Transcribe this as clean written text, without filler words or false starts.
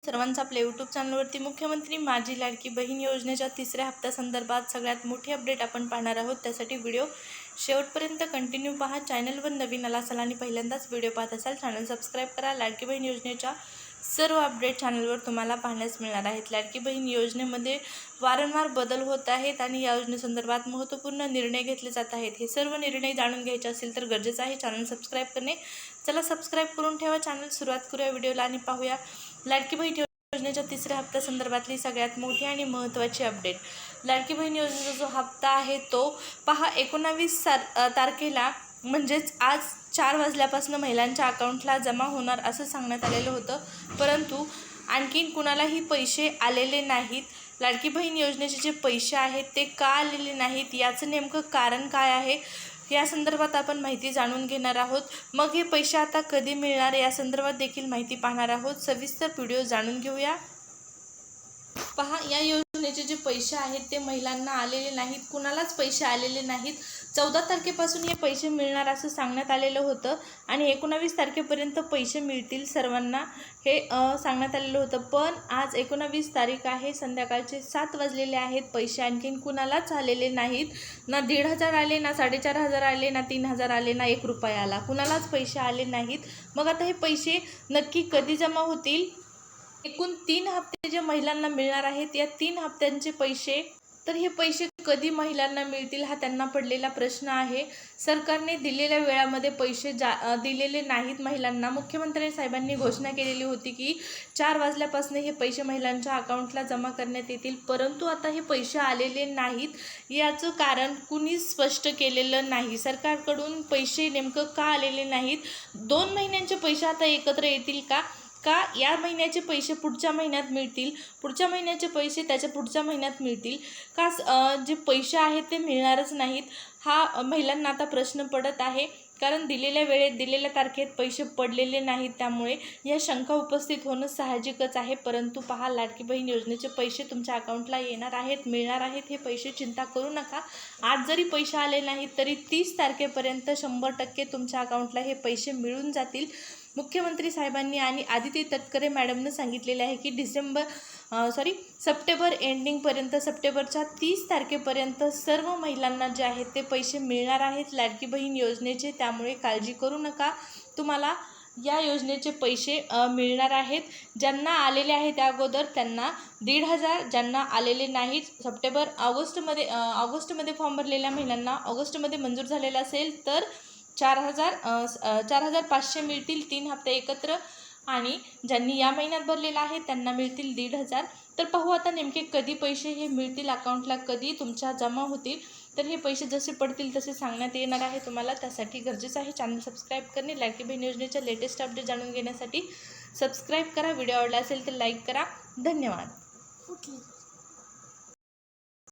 सर्वांचा आपल्या यूट्यूब चॅनलवरती मुख्यमंत्री माझी लाडकी बहीण योजनेच्या तिसऱ्या हप्त्यासंदर्भात सगळ्यात मोठी अपडेट आपण पाहणार आहोत। त्यासाठी व्हिडिओ शेवटपर्यंत कंटिन्यू पहा। चॅनलवर नवीन आला असाल आणि पहिल्यांदाच व्हिडिओ पाहत असाल चॅनल सबस्क्राइब करा। लाडकी बहीण योजनेच्या सर्व अपडेट चॅनलवर तुम्हाला पाहण्यास मिळणार आहेत। लाडकी बहीण योजनेमध्ये वारंवार बदल होत आहेत आणि या योजनेसंदर्भात महत्त्वपूर्ण निर्णय घेतले जात आहेत। हे सर्व निर्णय जाणून घ्यायचे असेल तर गरजेचं आहे चॅनल सबस्क्राइब करणे। चला सबस्क्राइब करून ठेवा। चॅनल सुरुवात करूया व्हिडिओला आणि पाहूया लाडकी बहीण योजनेच्या तिसऱ्या हप्त्यासंदर्भातली सगळ्यात मोठी आणि महत्त्वाची अपडेट। लाडकी बहीण योजनेचा जो हप्ता आहे तो पहा 19 तारखेला म्हणजेच आज 4 वाजल्यापासून महिलांच्या अकाउंटला जमा होणार असं सांगण्यात आलेलं होतं, परंतु आणखीन कुणालाही पैसे आलेले नाहीत। लाडकी बहीण योजनेचे जे पैसे आहेत ते का आलेले नाहीत, याचं नेमकं कारण काय आहे या संदर्भात आपण माहिती जाणून घेणार आहोत। मग हे पैसे आता कधी मिळणार या संदर्भात देखील माहिती पाहणार आहोत। सविस्तर व्हिडिओ जाणून घेऊया। पहा, या योजनेचे जे पैसे आहेत ते महिलांना आलेले नाहीत, कुणालाच पैसे आलेले नाहीत। 14 तारखेपासून हे पैसे मिळणार असं सांगण्यात आलेलं होतं आणि 19 तारखेपर्यंत पैसे मिळतील सर्वांना हे सांगण्यात आलेलं होतं, पण आज 19 तारीख आहे, संध्याकाळचे 7 वाजलेले आहेत, पैसे आणखीन कुणालाच आलेले नाहीत। ना 1,500 आले, ना 4,500 आले, ना 3,000 आले, ना 1 रुपया आला, कुणालाच पैसे आले नाहीत। मग आता हे पैसे नक्की कधी जमा होतील? एकूण 3 हप्ते जे महिलांना मिळणार आहेत या 3 हप्त्यांचे पैसे, तर हे पैसे कधी महिलांना मिळतील हा त्यांना पडलेला प्रश्न आहे। सरकारने दिलेल्या वेळामध्ये पैसे दिलेले नाहीत महिलांना। मुख्यमंत्री साहेबांनी घोषणा केलेली होती की 4 वाजल्यापासून हे पैसे महिलांच्या अकाउंटला जमा करण्यात येतील, परंतु आता हे पैसे आलेले नाहीत। याचं कारण कुणीच स्पष्ट केलेलं नाही। सरकारकडून पैसे नेमकं का आलेले नाहीत? 2 महिन्यांचे पैसे आता एकत्र येतील का या महिन्याचे पैसे पुढच्या महिन्यात मिळतील, पुढच्या महिन्याचे पैसे त्याच्या पुढच्या महिन्यात मिळतील का? जे पैसे आहेत ते मिळणारच नाहीत हा महिलांना आता प्रश्न पडत आहे, कारण दिलेल्या वेळेत दिलेल्या तारखेत पैसे पडलेले नाहीत। त्यामुळे या शंका उपस्थित होणं साहजिकच आहे। परंतु पहा, लाडकी बहीण योजनेचे पैसे तुमच्या अकाउंटला येणार आहेत, मिळणार आहेत, हे पैसे चिंता करू नका। आज जरी पैसे आले नाहीत तरी 30 तारखेपर्यंत 100% तुमच्या अकाउंटला हे पैसे मिळून जातील। मुख्यमंत्री साहेबांनी आणि आदिती तटकरे मॅडमनं सांगितलेले आहे की सप्टेंबर एंडिंगपर्यंत, सप्टेंबरच्या 30 तारखेपर्यंत सर्व महिलांना जे आहेत ते पैसे मिळणार आहेत लाडकी बहीण योजनेचे। त्यामुळे काळजी करू नका, तुम्हाला या योजनेचे पैसे मिळणार आहेत। ज्यांना आलेले आहेत त्या अगोदर त्यांना 1,500, ज्यांना आलेले नाहीत ऑगस्टमध्ये फॉर्म भरलेल्या महिलांना ऑगस्टमध्ये मंजूर झालेला असेल तर 4,500 मिळतील 3 हप्ते एकत्र, आणि ज्यांनी या महिन्यात भरलेला आहे त्यांना मिळतील 1,500। तर पाहू आता नेमके कधी पैसे हे मिळतील अकाउंटला, कधी तुमच्या जमा होतील। तर हे पैसे जसे पडतील तसे सांगण्यात येणार आहे तुम्हाला। त्यासाठी गरजेचं आहे चॅनल सबस्क्राईब करणे। लाडकी बहीण योजनेच्या लेटेस्ट अपडेट जाणून घेण्यासाठी सबस्क्राईब करा। व्हिडिओ आवडला असेल तर लाईक करा। धन्यवाद।